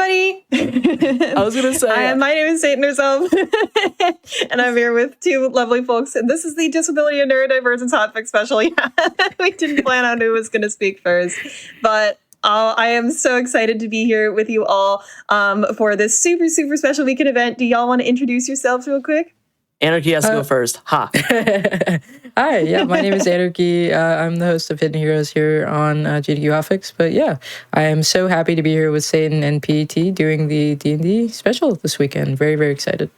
everybody. I was going to say... my name is Satan herself, and I'm here with two lovely folks, and this is the Disability and Neurodivergence Hotfix special. Yeah, we didn't plan on who was going to speak first, but I am so excited to be here with you all for this super, super special weekend event. Do y'all want to introduce yourselves real quick? Anarchy has to go first. Ha. Hi, yeah, my name is Anarchy. I'm the host of Hidden Heroes here on GDQ Hotfix. But yeah, I am so happy to be here with Satan and PET doing the D&D special this weekend. Very, very excited.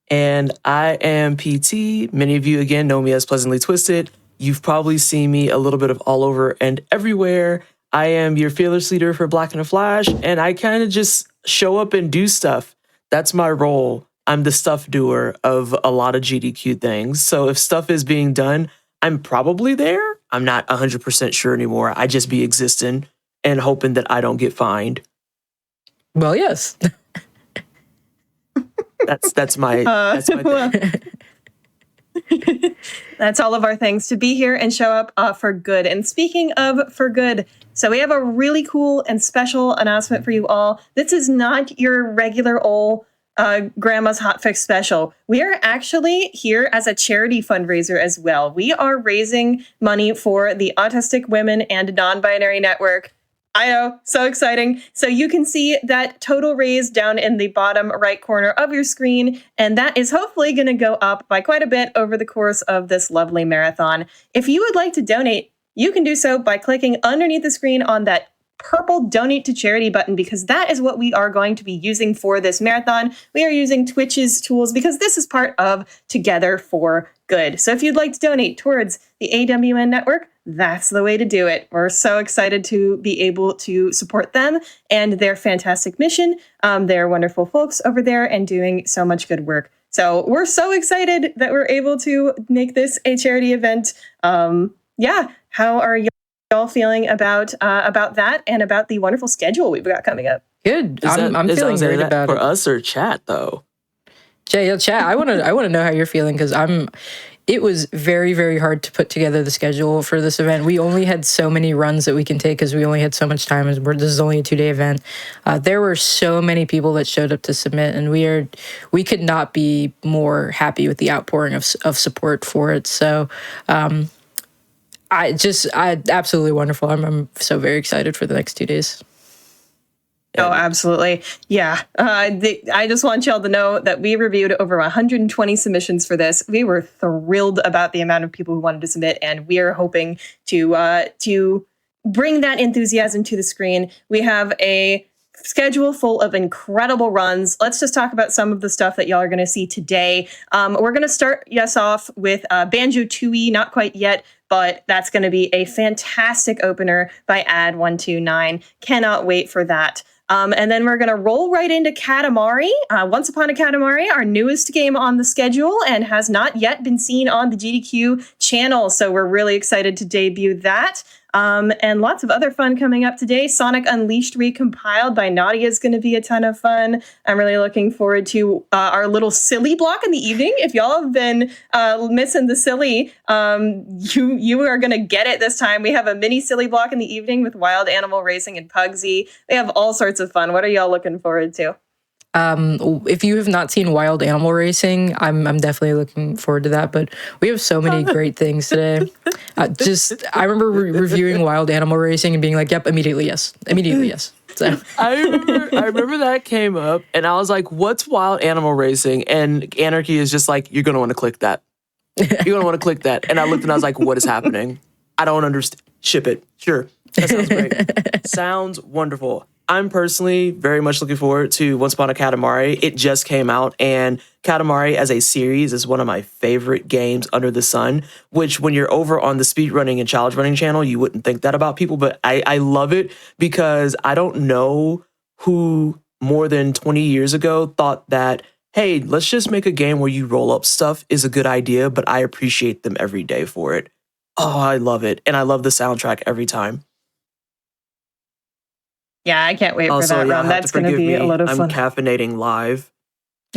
And I am PT. Many of you, again, know me as Pleasantly Twisted. You've probably seen me a little bit of all over and everywhere. I am your fearless leader for Black in a Flash, and I kind of just show up and do stuff. That's my role. I'm the stuff doer of a lot of GDQ things. So if stuff is being done, I'm probably there. I'm not 100% sure anymore. I just be existing and hoping that I don't get fined. Well, yes. That's my thing. That's all of our things, to be here and show up for good. And speaking of for good, so we have a really cool and special announcement for you all. This is not your regular old Grandma's Hotfix special. We are actually here as a charity fundraiser as well. We are raising money for the Autistic Women and Non-Binary Network. I know, so exciting. So you can see that total raise down in the bottom right corner of your screen, and that is hopefully going to go up by quite a bit over the course of this lovely marathon. If you would like to donate, you can do so by clicking underneath the screen on that purple donate to charity button, because that is what we are going to be using for this marathon. We are using Twitch's tools because this is part of Together for Good. So if you'd like to donate towards the AWN network, that's the way to do it. We're so excited to be able to support them and their fantastic mission. They're wonderful folks over there and doing so much good work. So we're so excited that we're able to make this a charity event. Yeah, how are y'all feeling about that and about the wonderful schedule we've got coming up? Good. I'm feeling great about for it. For us or chat though? Yeah, chat. I want to know how you're feeling, because it was very, very hard to put together the schedule for this event. We only had so many runs that we can take because we only had so much time. This is only a 2-day event. There were so many people that showed up to submit, and we could not be more happy with the outpouring of support for it. So, absolutely wonderful. I'm so very excited for the next 2 days. Oh, absolutely. Yeah. I just want y'all to know that we reviewed over 120 submissions for this. We were thrilled about the amount of people who wanted to submit, and we are hoping to bring that enthusiasm to the screen. We have a schedule full of incredible runs. Let's just talk about some of the stuff that y'all are going to see today. We're going to start off with Banjo-Tooie, not quite yet, but that's going to be a fantastic opener by Ad129. Cannot wait for that. And then we're going to roll right into Katamari. Once Upon a Katamari, our newest game on the schedule, and has not yet been seen on the GDQ channel. So we're really excited to debut that. And lots of other fun coming up today. Sonic Unleashed Recompiled by Nadia is going to be a ton of fun. I'm really looking forward to our little silly block in the evening. If y'all have been missing the silly, you are going to get it this time. We have a mini silly block in the evening with Wild Animal Racing and Pugsy. We have all sorts of fun. What are y'all looking forward to? If you have not seen Wild Animal Racing, I'm definitely looking forward to that. But we have so many great things today. I remember reviewing Wild Animal Racing and being like, "Yep, immediately yes." So I remember that came up, and I was like, "What's Wild Animal Racing?" And Anarchy is just like, "You're gonna want to click that. You're gonna want to click that." And I looked and I was like, "What is happening? I don't understand." Ship it. Sure, that sounds great. Sounds wonderful. I'm personally very much looking forward to Once Upon a Katamari. It just came out, and Katamari as a series is one of my favorite games under the sun, which when you're over on the Speedrunning and Challenge Running channel, you wouldn't think that about people, but I love it because I don't know who more than 20 years ago thought that, hey, let's just make a game where you roll up stuff is a good idea, but I appreciate them every day for it. Oh, I love it, and I love the soundtrack every time. Yeah, I can't wait for that run. That's going to be a lot of fun. I'm caffeinating live.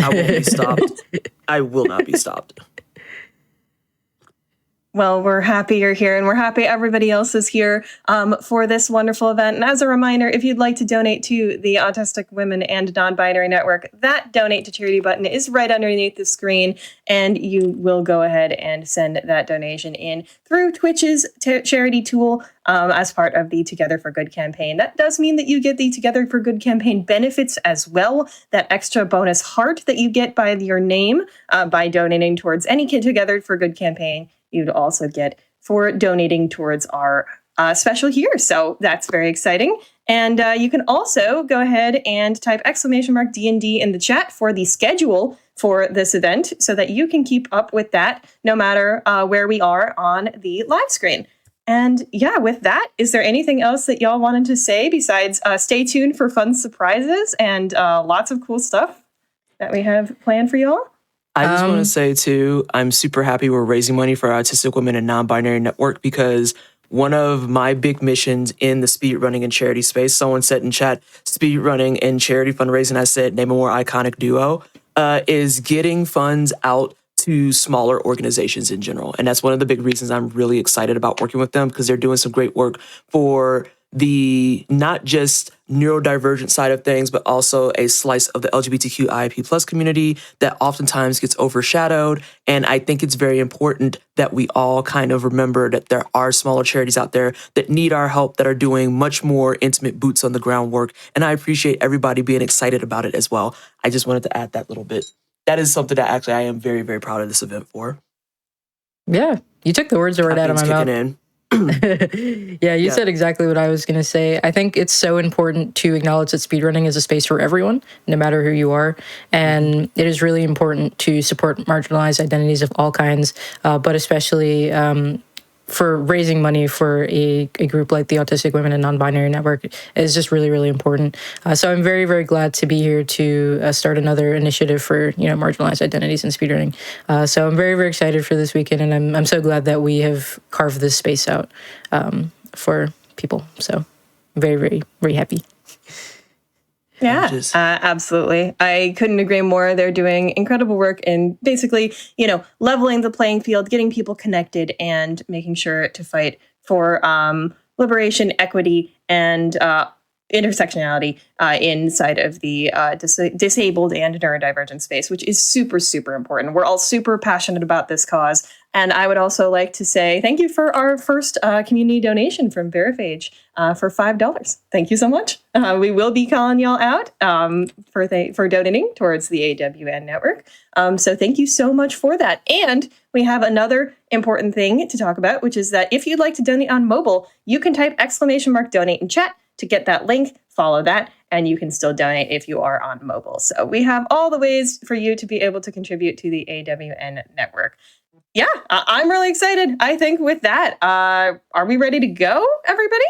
I won't be stopped. I will not be stopped. Well, we're happy you're here, and we're happy everybody else is here for this wonderful event. And as a reminder, if you'd like to donate to the Autistic Women and Nonbinary Network, that donate to charity button is right underneath the screen, and you will go ahead and send that donation in through Twitch's charity tool as part of the Together for Good campaign. That does mean that you get the Together for Good campaign benefits as well, that extra bonus heart that you get by your name by donating towards any Together for Good campaign. You'd also get for donating towards our special here. So that's very exciting. And you can also go ahead and type !D&D in the chat for the schedule for this event so that you can keep up with that no matter where we are on the live screen. And yeah, with that, is there anything else that y'all wanted to say besides stay tuned for fun surprises and lots of cool stuff that we have planned for y'all? I just want to say, too, I'm super happy we're raising money for our Autistic Women and Nonbinary Network, because one of my big missions in the speedrunning and charity space, someone said in chat, speedrunning and charity fundraising, I said, name a more iconic duo, is getting funds out to smaller organizations in general. And that's one of the big reasons I'm really excited about working with them, because they're doing some great work for the not just neurodivergent side of things, but also a slice of the LGBTQIAP+ community that oftentimes gets overshadowed. And I think it's very important that we all kind of remember that there are smaller charities out there that need our help, that are doing much more intimate boots on the ground work. And I appreciate everybody being excited about it as well. I just wanted to add that little bit. That is something that actually I am very, very proud of this event for. Yeah, you took the words right out of my mouth. In. Yeah, you said exactly what I was going to say. I think it's so important to acknowledge that speedrunning is a space for everyone, no matter who you are. And it is really important to support marginalized identities of all kinds, but especially for raising money for a group like the Autistic Women and Nonbinary Network is just really, really important. So I'm very, very glad to be here to start another initiative for, marginalized identities in speedrunning. So I'm very, very excited for this weekend, and I'm so glad that we have carved this space out for people. So I'm very, very, very happy. Yeah, absolutely. I couldn't agree more. They're doing incredible work in basically, leveling the playing field, getting people connected, and making sure to fight for liberation, equity, and intersectionality inside of the disabled and neurodivergent space, which is super, super important. We're all super passionate about this cause. And I would also like to say thank you for our first community donation from Veriphage for $5. Thank you so much. We will be calling y'all out for donating towards the AWN network. So thank you so much for that. And we have another important thing to talk about, which is that if you'd like to donate on mobile, you can type !donate in chat to get that link, follow that, and you can still donate if you are on mobile. So we have all the ways for you to be able to contribute to the AWN network. Yeah, I'm really excited. I think with that, are we ready to go, everybody?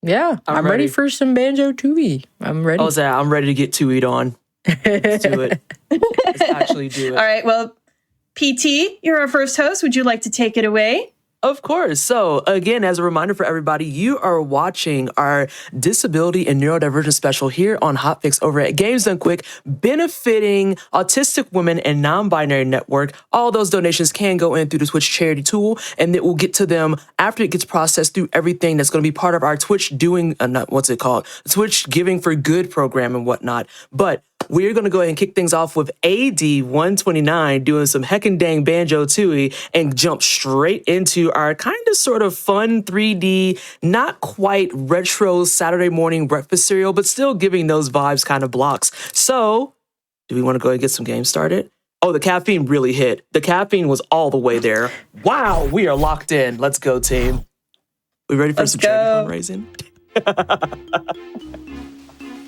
Yeah, I'm ready for some Banjo-Tooie. I'm ready. I'm ready to get Tooied on. Let's do it. Let's actually do it. All right, well, PT, you're our first host. Would you like to take it away? Of course. So again, as a reminder for everybody, you are watching our Disability and Neurodivergence special here on Hotfix over at Games Done Quick, benefiting Autistic Women and Nonbinary Network. All those donations can go in through the Twitch charity tool, and it will get to them after it gets processed through everything that's going to be part of our Twitch Twitch Giving for Good program and whatnot. But we're going to go ahead and kick things off with Ad129 doing some heckin' dang Banjo-Tooie and jump straight into our kind of sort of fun 3D, not quite retro Saturday morning breakfast cereal, but still giving those vibes kind of blocks. So, do we want to go ahead and get some games started? Oh, the caffeine really hit. The caffeine was all the way there. Wow, we are locked in. Let's go, team. We ready for some charity fundraising?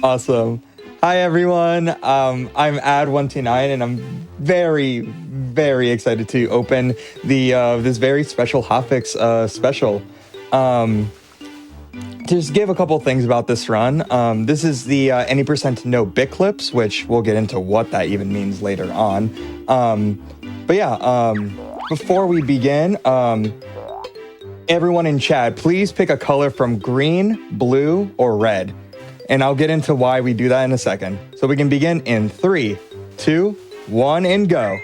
Awesome. Hi, everyone. I'm Ad129, and I'm very, very excited to open the this very special Hotfix special. Just give a couple things about this run. This is the any % no bit clips, which we'll get into what that even means later on. But yeah, before we begin, everyone in chat, please pick a color from green, blue, or red. And I'll get into why we do that in a second. So we can begin in 3, 2, 1, and go.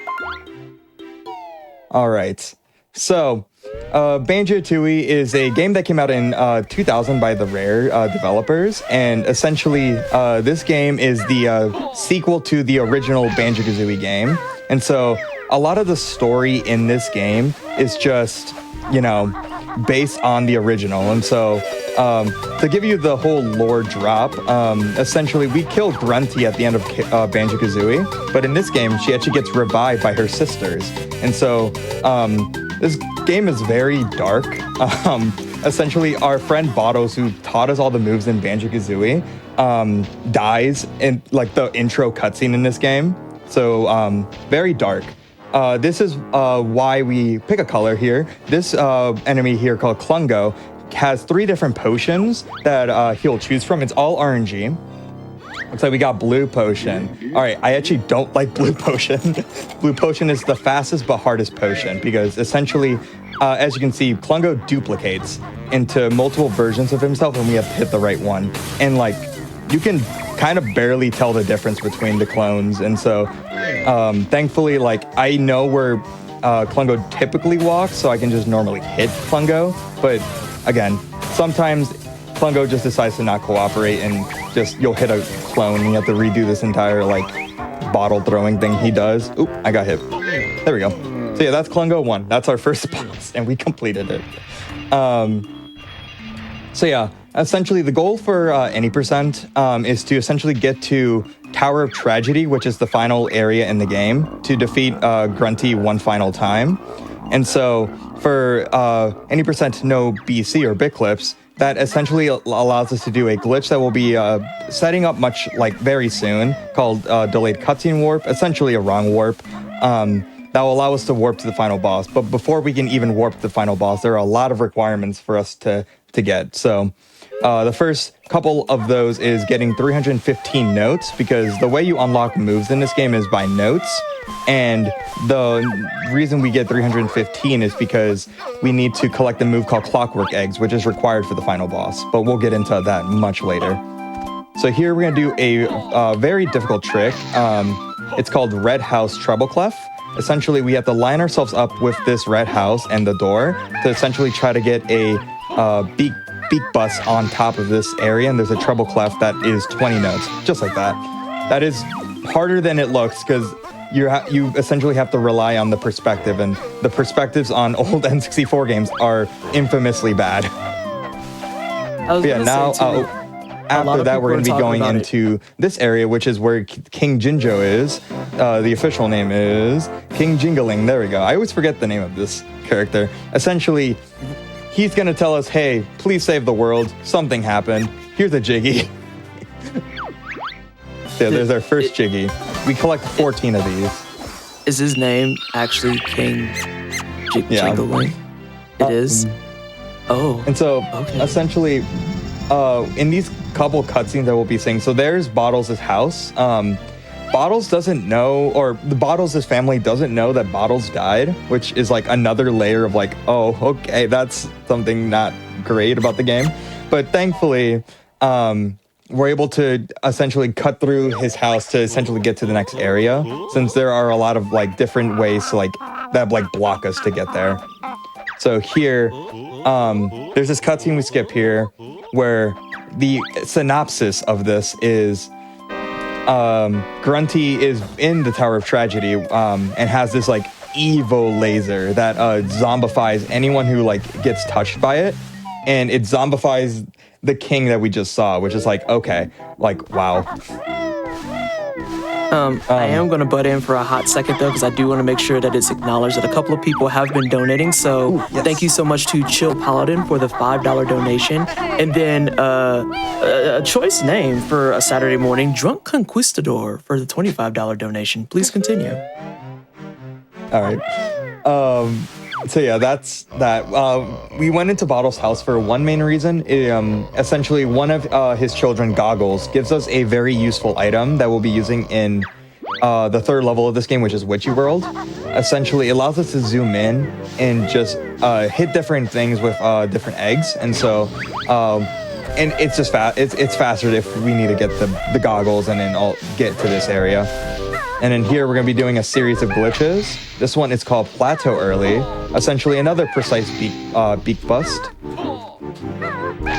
All right. So Banjo-Tooie is a game that came out in 2000 by the Rare developers, and essentially this game is the sequel to the original Banjo-Kazooie game. And so a lot of the story in this game is just, based on the original. And so to give you the whole lore drop, essentially we kill Grunty at the end of Banjo-Kazooie, but in this game she actually gets revived by her sisters. And so this game is very dark. Essentially our friend Bottles, who taught us all the moves in Banjo-Kazooie, dies in like the intro cutscene in this game. So very dark. This is why we pick a color here. This enemy here called Klungo has 3 different potions that he'll choose from. It's all RNG. Looks like we got blue potion. All right, I actually don't like blue potion. Blue potion is the fastest but hardest potion because essentially, as you can see, Klungo duplicates into multiple versions of himself and we have to hit the right one. And like, you can kind of barely tell the difference between the clones. And so thankfully, like I know where Klungo typically walks, so I can just normally hit Klungo. But again, sometimes Klungo just decides to not cooperate and just you'll hit a clone and you have to redo this entire like bottle throwing thing he does. Oop, I got hit. There we go. So yeah, that's Klungo 1. That's our first boss and we completed it. So yeah, essentially the goal for any percent is to essentially get to Tower of Tragedy, which is the final area in the game, to defeat Grunty one final time. And so for any percent no BC or bit clips, that essentially allows us to do a glitch that will be setting up very soon called delayed cutscene warp, essentially a wrong warp. That will allow us to warp to the final boss. But before we can even warp to the final boss, there are a lot of requirements for us to get. So the first couple of those is getting 315 notes, because the way you unlock moves in this game is by notes. And the reason we get 315 is because we need to collect a move called Clockwork Eggs, which is required for the final boss. But we'll get into that much later. So here we're going to do a very difficult trick. It's called Red House Treble Clef. Essentially, we have to line ourselves up with this red house and the door to essentially try to get a beak bus on top of this area, and there's a treble clef that is 20 notes, just like that. That is harder than it looks because you essentially have to rely on the perspective, and the perspectives on old N64 games are infamously bad. After that, we're going to be going into this area, which is where King Jinjo is. The official name is King Jingling. There we go. I always forget the name of this character. Essentially, he's going to tell us, hey, please save the world. Something happened. Here's a Jiggy. So there's our first Jiggy. We collect 14 of these. Is his name actually King Jingling? It is? Oh. And so, essentially, in these couple cutscenes that we'll be seeing, so there's Bottles' house. Bottles doesn't know, or the Bottles' family doesn't know that Bottles died, which is like another layer of like, oh, okay, that's something not great about the game. But thankfully, we're able to essentially cut through his house to essentially get to the next area, since there are a lot of like different ways to that block us to get there. So here, there's this cutscene we skip here, where the synopsis of this is Grunty is in the Tower of Tragedy and has this like evil laser that zombifies anyone who gets touched by it, and it zombifies the king that we just saw, which is okay, wow. I am going to butt in for a hot second, though, because I do want to make sure that it's acknowledged that a couple of people have been donating. So Thank you so much to Chill Paladin for the $5 donation. And then a choice name for a Saturday morning, Drunk Conquistador, for the $25 donation. Please continue. All right. So yeah, that's that. We went into Bottle's house for one main reason. Essentially, one of his children, Goggles, gives us a very useful item that we'll be using in the third level of this game, which is Witchy World. Essentially, it allows us to zoom in and just hit different things with different eggs, and so and it's just it's faster if we need to get the goggles and then I'll get to this area. And then here we're going to be doing a series of glitches. This one is called Plateau Early, essentially another precise beak bust,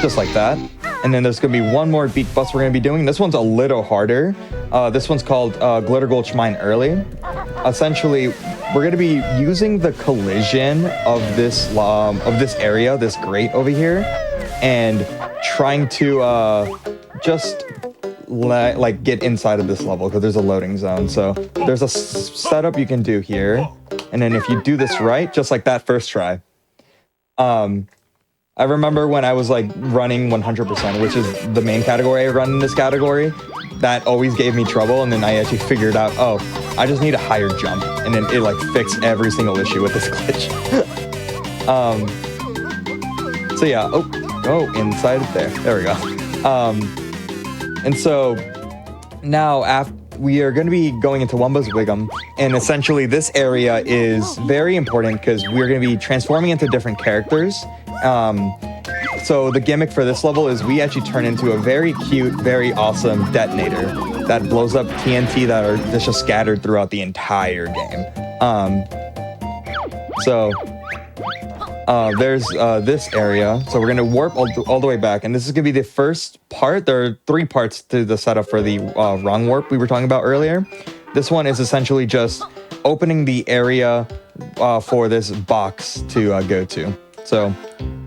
just like that. And then there's going to be one more beak bust we're going to be doing. This one's a little harder. This one's called Glitter Gulch Mine Early. Essentially, we're going to be using the collision of this area, this grate over here, and trying to just get inside of this level because there's a loading zone. So there's a setup you can do here, and then if you do this right, just like that first try. I remember when I was like running 100%, which is the main category I run in this category, that always gave me trouble, and then I actually figured out, oh, I just need a higher jump, and then it like fixed every single issue with this glitch. So yeah, oh, inside there we go. And so now we are going to be going into Wumba's Wig'em, and essentially this area is very important because we're going to be transforming into different characters. So the gimmick for this level is we actually turn into a very cute, very awesome detonator that blows up TNT that are just scattered throughout the entire game. There's this area. So we're going to warp all the way back. And this is going to be the first part. There are 3 parts to the setup for the wrong warp we were talking about earlier. This one is essentially just opening the area for this box to go to. So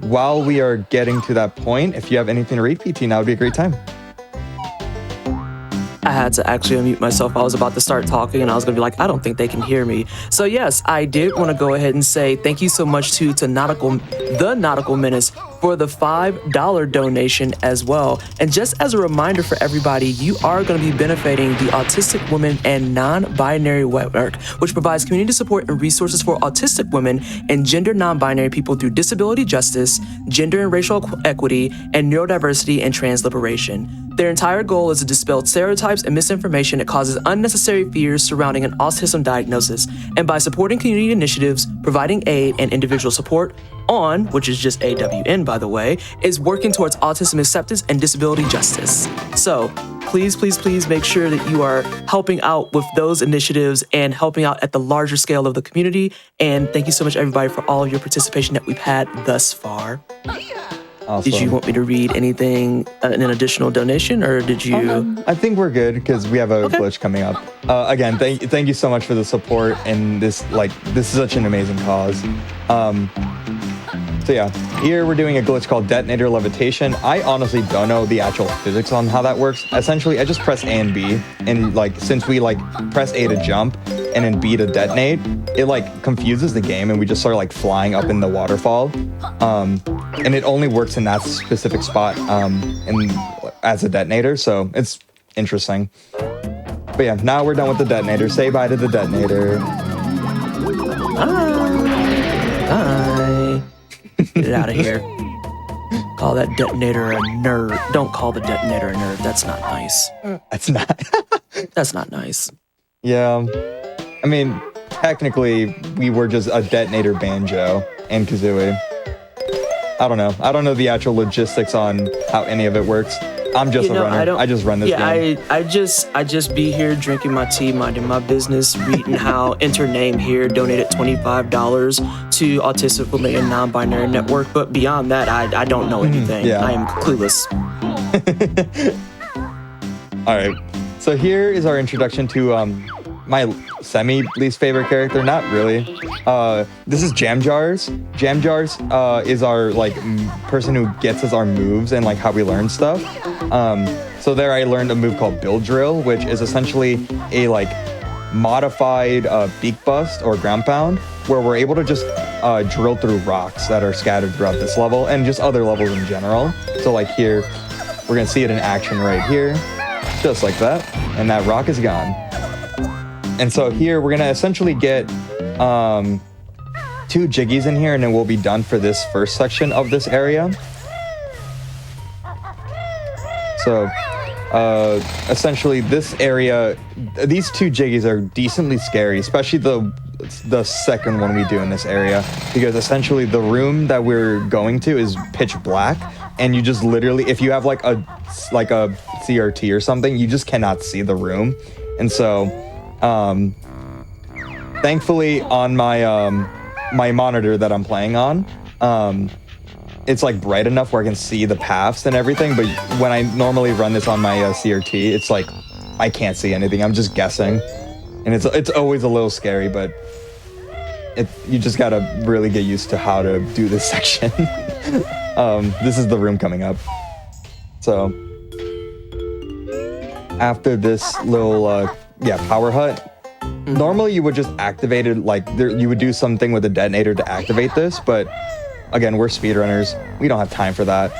while we are getting to that point, if you have anything to read, PT, now would be a great time. I had to actually unmute myself. I was about to start talking and I was gonna be like, I don't think they can hear me. So yes, I did want to go ahead and say thank you so much to the Nautical Menace for the $5 donation as well. And just as a reminder for everybody, you are going to be benefiting the Autistic Women and Non-Binary Network, which provides community support and resources for autistic women and gender non-binary people through disability justice, gender and racial equity, and neurodiversity and trans liberation. Their entire goal is to dispel stereotypes and misinformation that causes unnecessary fears surrounding an autism diagnosis. And by supporting community initiatives, providing aid and individual support, ON, which is just AWN by the way, is working towards autism acceptance and disability justice. So please make sure that you are helping out with those initiatives and helping out at the larger scale of the community. And thank you so much everybody for all of your participation that we've had thus far. Awesome. Did you want me to read anything, an additional donation, or did you? I think we're good because we have a glitch coming up. Again, thank you so much for the support, and this is such an amazing cause. So yeah, here we're doing a glitch called Detonator Levitation. I honestly don't know the actual physics on how that works. Essentially, I just press A and B, and since we press A to jump and then B to detonate, it confuses the game, and we just start flying up in the waterfall. And it only works in that specific spot as a detonator, so it's interesting. But yeah, now we're done with the detonator. Say bye to the detonator. Bye. Get it out of here. Call that detonator a nerd. Don't call the detonator a nerd. That's not nice. That's not. That's not nice. Yeah. I mean, technically, we were just a detonator Banjo and Kazooie. I don't know. I don't know the actual logistics on how any of it works. I'm just a runner. I just run this game. I just be here drinking my tea, minding my business, reading how Enter Name here donated $25 to Autistic Women and Non-Binary Network. But beyond that, I don't know anything. Yeah. I am clueless. All right. So here is our introduction to my semi-least favorite character. Not really. This is Jam Jars. Jam Jars is our person who gets us our moves and how we learn stuff. So there I learned a move called Bill Drill, which is essentially a modified beak bust or ground pound, where we're able to just drill through rocks that are scattered throughout this level and just other levels in general. So here, we're gonna see it in action right here, just like that, and that rock is gone. And so here we're gonna essentially get 2 jiggies in here, and then we'll be done for this first section of this area. So essentially this area, these 2 jiggies are decently scary, especially the second one we do in this area, because essentially the room that we're going to is pitch black, and you just literally, if you have a CRT or something, you just cannot see the room. And so Thankfully, on my my monitor that I'm playing on, it's like bright enough where I can see the paths and everything. But when I normally run this on my CRT, it's like I can't see anything. I'm just guessing, and it's always a little scary. But you just gotta really get used to how to do this section. This is the room coming up. So after this little power hut. Normally you would just activate it, like you would do something with a detonator to activate this, but again, we're speedrunners. We don't have time for that.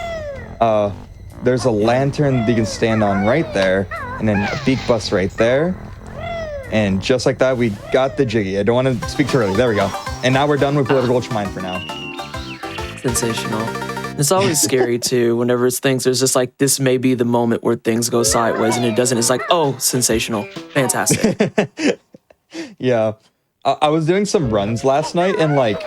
There's a lantern that you can stand on right there, and then a beak bus right there. And just like that, we got the jiggy. I don't want to speak too early. There we go. And now we're done with Political Ultramine for now. Sensational. It's always scary too, whenever it's things, there's just like, this may be the moment where things go sideways and it doesn't. It's like, oh, sensational. Fantastic. Yeah. I was doing some runs last night, and like,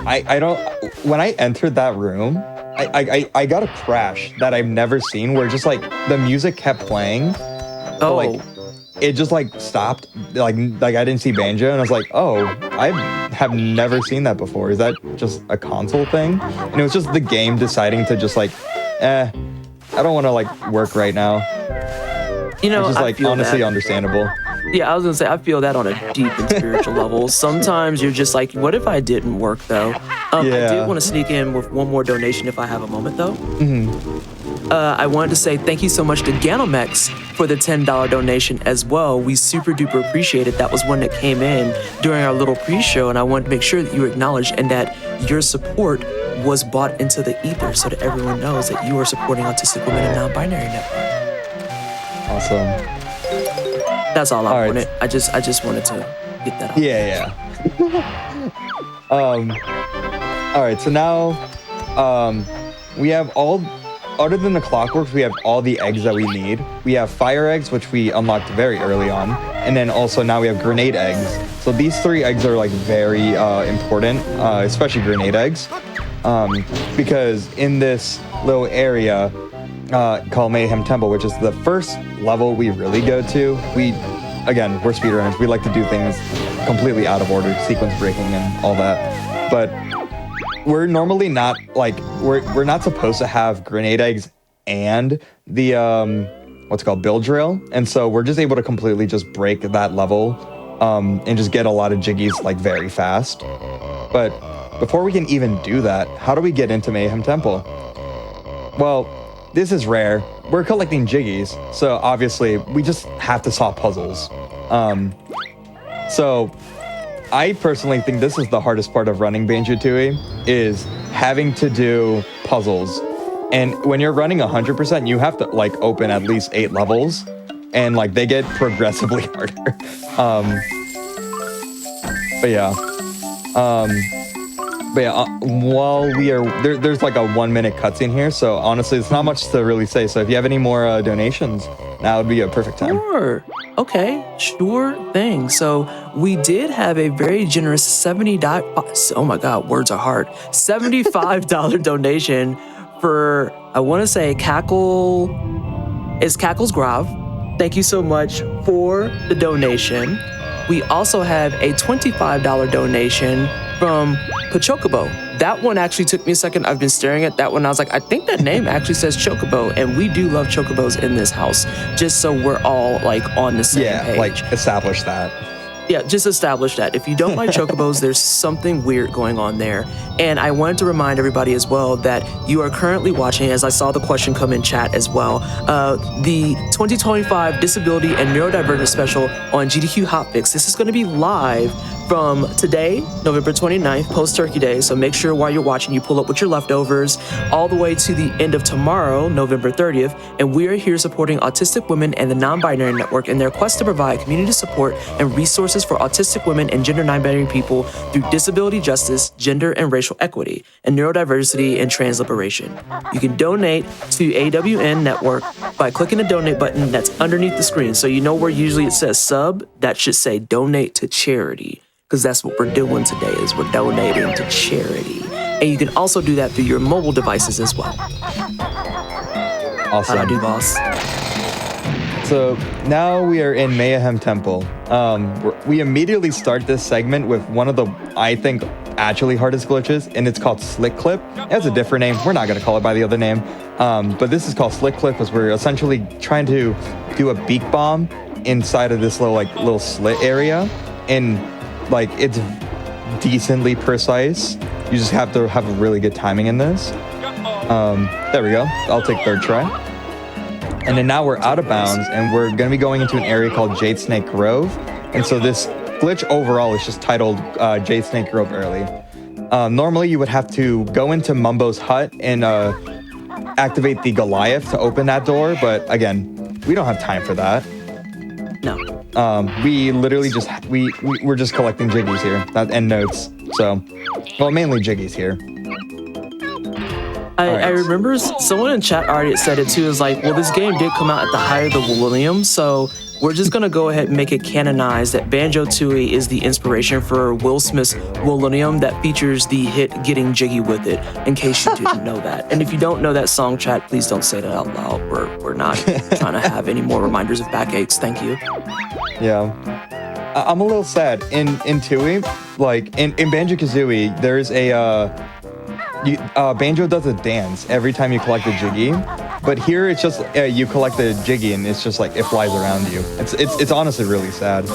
I don't, when I entered that room, I got a crash that I've never seen where just like the music kept playing. Oh. Like, it just like stopped, like I didn't see Banjo, and I was like, oh, I have never seen that before. Is that just a console thing? And it was just the game deciding to just like, I don't want to like work right now. You know, which is like honestly understandable. Yeah, I was gonna say, I feel that on a deep and spiritual level. Sometimes you're just like, what if I didn't work though? I did want to sneak in with one more donation if I have a moment though. I wanted to say thank you so much to Ganomex for the $10 donation as well. We super duper appreciate it. That was one that came in during our little pre-show, and I wanted to make sure that you were acknowledged and that your support was bought into the ether so that everyone knows that you are supporting Autistic Women and Nonbinary Network. Awesome. That's all I wanted. Right. I just wanted to get that out. Yeah. All right, so now we have all, other than the clockworks, we have all the eggs that we need. We have fire eggs, which we unlocked very early on. And then also now we have grenade eggs. So these 3 eggs are like very important, especially grenade eggs. Because in this little area called Mayhem Temple, which is the first level we really go to, again, we're speedrunners. We like to do things completely out of order, sequence breaking and all that. But we're normally not like, we're not supposed to have grenade eggs and the what's it called, build drill. And so we're just able to completely just break that level and just get a lot of jiggies like very fast. But before we can even do that, how do we get into Mayhem Temple? Well, this is rare. We're collecting jiggies, so obviously we just have to solve puzzles. So I personally think this is the hardest part of running Banjo-Tooie, is having to do puzzles. And when you're running 100%, you have to like open at least 8 levels, and like they get progressively harder. While we are there's like a 1-minute cutscene here, so honestly, it's not much to really say. So if you have any more donations, now would be a perfect time. Sure. Okay, sure thing. So we did have a very generous $70. Oh my God, words are hard. $75 donation for, I want to say, Cackle's Grave. Thank you so much for the donation. We also have a $25 donation from Pachocobo. That one actually took me a second. I've been staring at that one. I was like, I think that name actually says Chocobo, and we do love Chocobos in this house, just so we're all like on the same page. Yeah, like establish that. Yeah, just establish that. If you don't like Chocobos, there's something weird going on there. And I wanted to remind everybody as well that you are currently watching, as I saw the question come in chat as well, the 2025 Disability and Neurodivergence special on GDQ Hotfix. This is going to be live from today, November 29th, post-Turkey Day. So make sure while you're watching, you pull up with your leftovers all the way to the end of tomorrow, November 30th. And we are here supporting autistic women and the Nonbinary Network in their quest to provide community support and resources for autistic women and gender non-binary people through disability justice, gender and racial equity, and neurodiversity and trans liberation. You can donate to AWN Network by clicking the donate button that's underneath the screen. So you know where usually it says sub, that should say donate to charity, because that's what we're doing today, is we're donating to charity. And you can also do that through your mobile devices as well. Awesome. How'd I do, boss? So now we are in Mayhem Temple. We immediately start this segment with one of the, I think, actually hardest glitches, and it's called Slick Clip. It has a different name. We're not going to call it by the other name. But this is called Slick Clip because we're essentially trying to do a beak bomb inside of this little slit area. And like, it's decently precise. You just have to have a really good timing in this. There we go. I'll take third try. And then now we're out of bounds, and we're going to be going into an area called Jade Snake Grove. And so this glitch overall is just titled Jade Snake Grove early. Normally, you would have to go into Mumbo's hut and activate the Goliath to open that door. But again, we don't have time for that. No. We literally just, we're just collecting jiggies here and notes. So, well, mainly jiggies here. I remember someone in chat already said it too. Is like, well, this game did come out at the height of the millennium, so we're just gonna go ahead and make it canonized that Banjo-Tooie is the inspiration for Will Smith's Millennium that features the hit "Getting Jiggy with It." In case you didn't know that, and if you don't know that song, chat, please don't say that out loud. We're not trying to have any more reminders of backaches. Thank you. Yeah. I'm a little sad. In Tooie, like in Banjo-Kazooie, there's a Banjo does a dance every time you collect a jiggy, but here it's just you collect a jiggy and it's just like it flies around you. It's honestly really sad.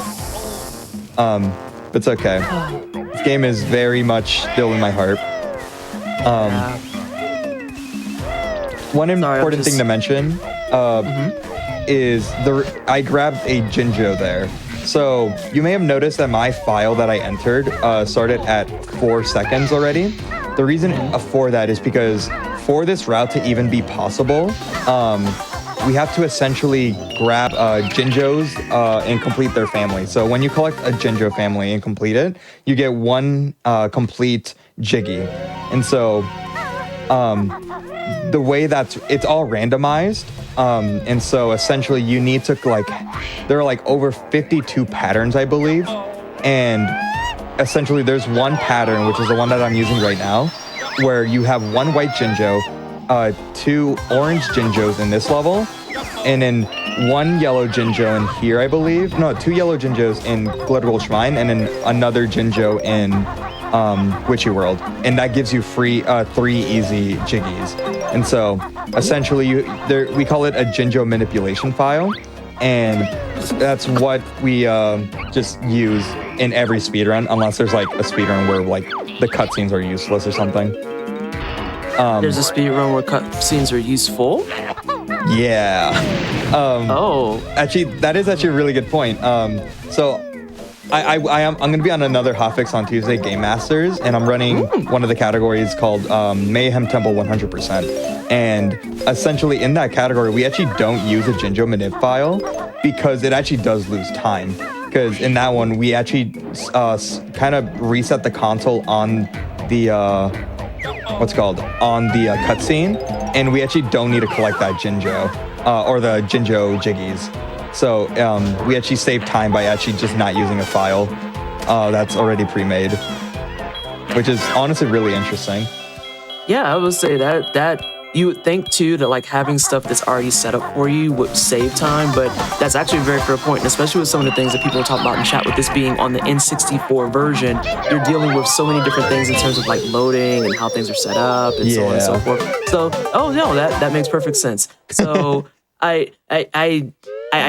But it's okay. This game is very much still in my heart. One important thing to mention is I grabbed a Jinjo there. So you may have noticed that my file that I entered started at 4 seconds already. The reason for that is because for this route to even be possible, we have to essentially grab Jinjos and complete their family. So when you collect a Jinjo family and complete it, you get one complete Jiggy. And so the way it's all randomized. And so essentially you need to there are over 52 patterns, I believe. And essentially there's one pattern, which is the one that I'm using right now, where you have one white Jinjo, 2 orange Jinjos in this level, and then 1 yellow Jinjo in here, I believe. No, 2 yellow Jinjos in Glitter Shrine, and then another Jinjo in Witchy World. And that gives you 3 easy jiggies. And so essentially we call it a Jinjo manipulation file. And that's what we just use in every speedrun, unless there's a speedrun where the cutscenes are useless or something. There's a speedrun where cutscenes are useful? Yeah. Actually, that is actually a really good point. So I'm going to be on another hotfix on Tuesday, Game Masters, and I'm running one of the categories called Mayhem Temple 100%. And essentially in that category, we actually don't use a Jinjo manip file because it actually does lose time. Because in that one, we actually kind of reset the console on the cutscene, and we actually don't need to collect that Jinjo or the Jinjo jiggies. So we actually save time by actually just not using a file that's already pre-made, which is honestly really interesting. Yeah, I would say that you would think too that having stuff that's already set up for you would save time, but that's actually a very fair point, and especially with some of the things that people are talking about in chat with this being on the N64 version, you're dealing with so many different things in terms of loading and how things are set up and so on and so forth. So, that makes perfect sense. So I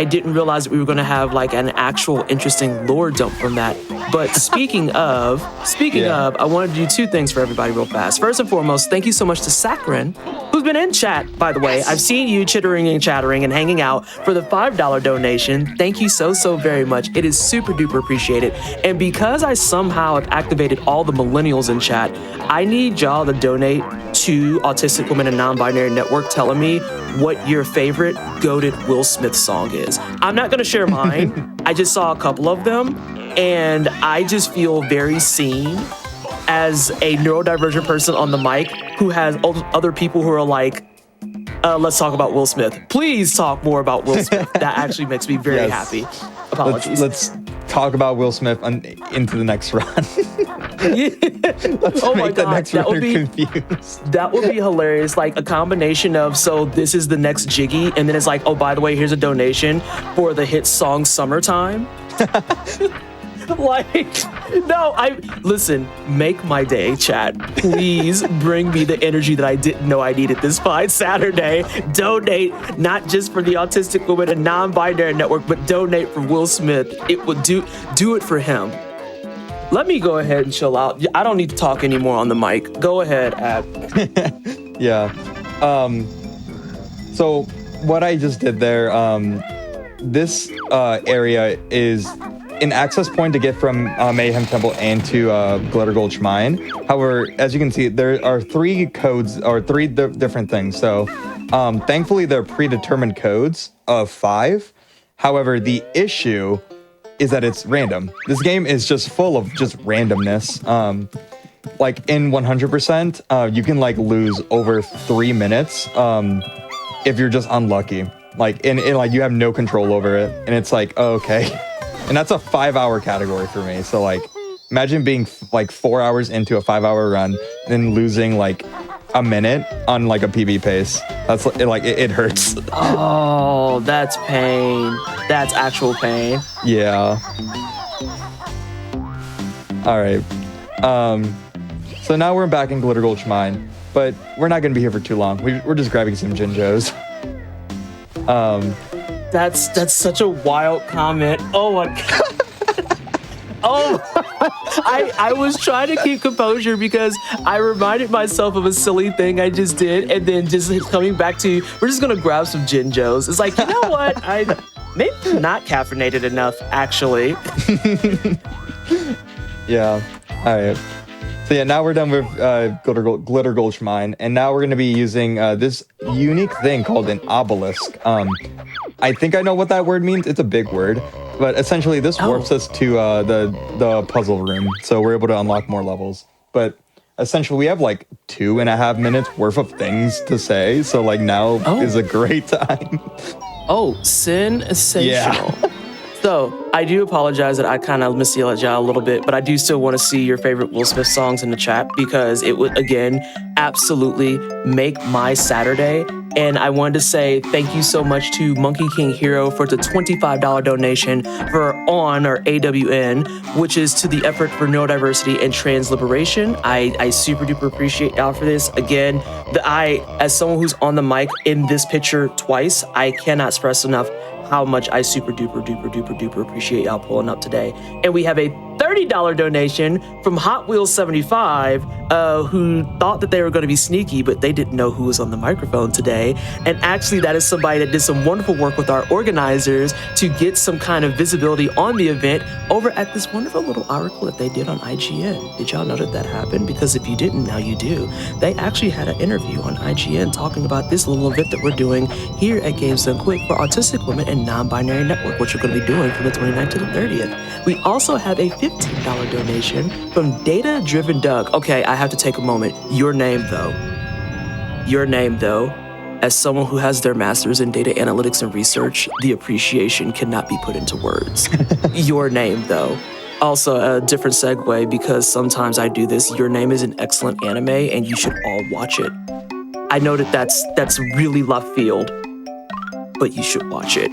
didn't realize that we were going to have an actual interesting lore dump from that. But speaking of, I wanted to do 2 things for everybody real fast. First and foremost, thank you so much to Sakharin, who's been in chat, by the way. I've seen you chittering and chattering and hanging out for the $5 donation. Thank you so very much. It is super duper appreciated. And because I somehow have activated all the millennials in chat, I need y'all to donate to Autistic Women and Nonbinary Network telling me what your favorite goated Will Smith song is. I'm not going to share mine. I just saw a couple of them, and I just feel very seen as a neurodivergent person on the mic who has other people who are let's talk about Will Smith. Please talk more about Will Smith. That actually makes me very happy. Apologies. Let's talk about Will Smith into the next run. Oh my Make the God, next that would runner be confused. that would be hilarious. Like a combination of, so this is the next Jiggy, and then it's like, oh, by the way, here's a donation for the hit song Summertime. Like, no, listen, make my day, chat. Please bring me the energy that I didn't know I needed this fine Saturday. Donate, not just for the Autistic Women and Non-Binary Network, but donate for Will Smith. It would do it for him. Let me go ahead and chill out. I don't need to talk anymore on the mic. Go ahead, Ad. Yeah. So what I just did there, this area is an access point to get from Mayhem Temple and to Glitter Gulch Mine. However, as you can see, there are 3 codes or 3 different things. So thankfully, they're predetermined codes of 5. However, the issue is that it's random. This game is just full of just randomness. Like in 100%, you can like lose over 3 minutes if you're just unlucky. Like and like you have no control over it, and it's like, oh, okay. And that's a 5-hour category for me. So like, imagine being like 4 hours into a 5-hour run, then losing like a minute on like a PB pace. That's like it hurts. Oh, that's pain. That's actual pain. Yeah. All right. So now we're back in Glitter Gulch Mine, but we're not gonna be here for too long. We're just grabbing some Jinjos. That's such a wild comment. Oh my God. Oh, I was trying to keep composure because I reminded myself of a silly thing I just did, and then just coming back to, we're just gonna grab some Jinjos. It's like, you know what? Maybe I'm not caffeinated enough, actually. Yeah. All right. So yeah, now we're done with Glitter Gulch Mine, and now we're going to be using this unique thing called an obelisk. I think I know what that word means. It's a big word, but essentially this warps us to the puzzle room, so we're able to unlock more levels. But essentially, we have like 2.5 minutes worth of things to say, so like now is a great time. Oh, sensational. Yeah. So, I do apologize that I kind of misyelled y'all a little bit, but I do still want to see your favorite Will Smith songs in the chat because it would, again, absolutely make my Saturday. And I wanted to say thank you so much to Monkey King Hero for the $25 donation for ON, or AWN, which is to the effort for neurodiversity and trans liberation. I super duper appreciate y'all for this. Again, as someone who's on the mic in this picture twice, I cannot stress enough how much I super duper duper duper duper appreciate y'all pulling up today. And we have a $30 donation from Hot Wheels 75, who thought that they were going to be sneaky, but they didn't know who was on the microphone today. And actually, that is somebody that did some wonderful work with our organizers to get some kind of visibility on the event over at this wonderful little article that they did on IGN. Did y'all know that happened? Because if you didn't, now you do. They actually had an interview on IGN talking about this little event that we're doing here at Games Done Quick for Autistic Women and Non-Binary Network, which we're going to be doing from the 29th to the 30th. We also have a $15 donation from Data Driven Doug. Okay, I have to take a moment. Your name, though, as someone who has their master's in data analytics and research, the appreciation cannot be put into words. Your name, though. Also, a different segue, because sometimes I do this. Your Name is an excellent anime, and you should all watch it. I know that's really left field, but you should watch it.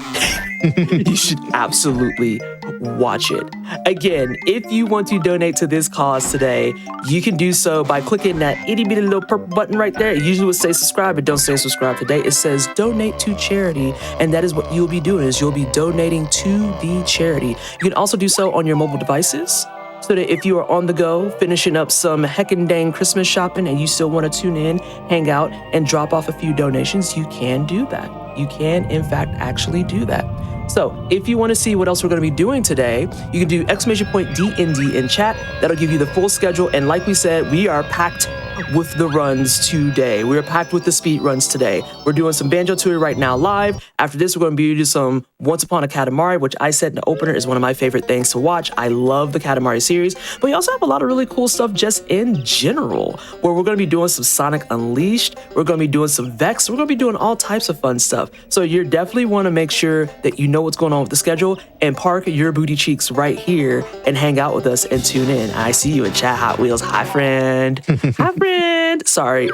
You should absolutely watch it. Again, if you want to donate to this cause today, you can do so by clicking that itty bitty little purple button right there. It usually will say subscribe, but don't say subscribe today. It says donate to charity, and that is what you'll be doing, is you'll be donating to the charity. You can also do so on your mobile devices, so that if you are on the go, finishing up some heckin' dang Christmas shopping, and you still want to tune in, hang out, and drop off a few donations, you can do that. You can, in fact, actually do that. So if you want to see what else we're going to be doing today, you can do !DND in chat. That'll give you the full schedule. And like we said, we are packed with the runs today. We are packed with the speed runs today. We're doing some Banjo-Tooie right now live. After this, we're going to be doing some Once Upon a Katamari, which I said in the opener is one of my favorite things to watch. I love the Katamari series, but we also have a lot of really cool stuff just in general, where we're going to be doing some Sonic Unleashed. We're going to be doing some Vex. We're going to be doing all types of fun stuff. So you definitely want to make sure that you know what's going on with the schedule and park your booty cheeks right here and hang out with us and tune in. I see you in chat, Hot Wheels. Hi, friend. Hi, friend. Sorry,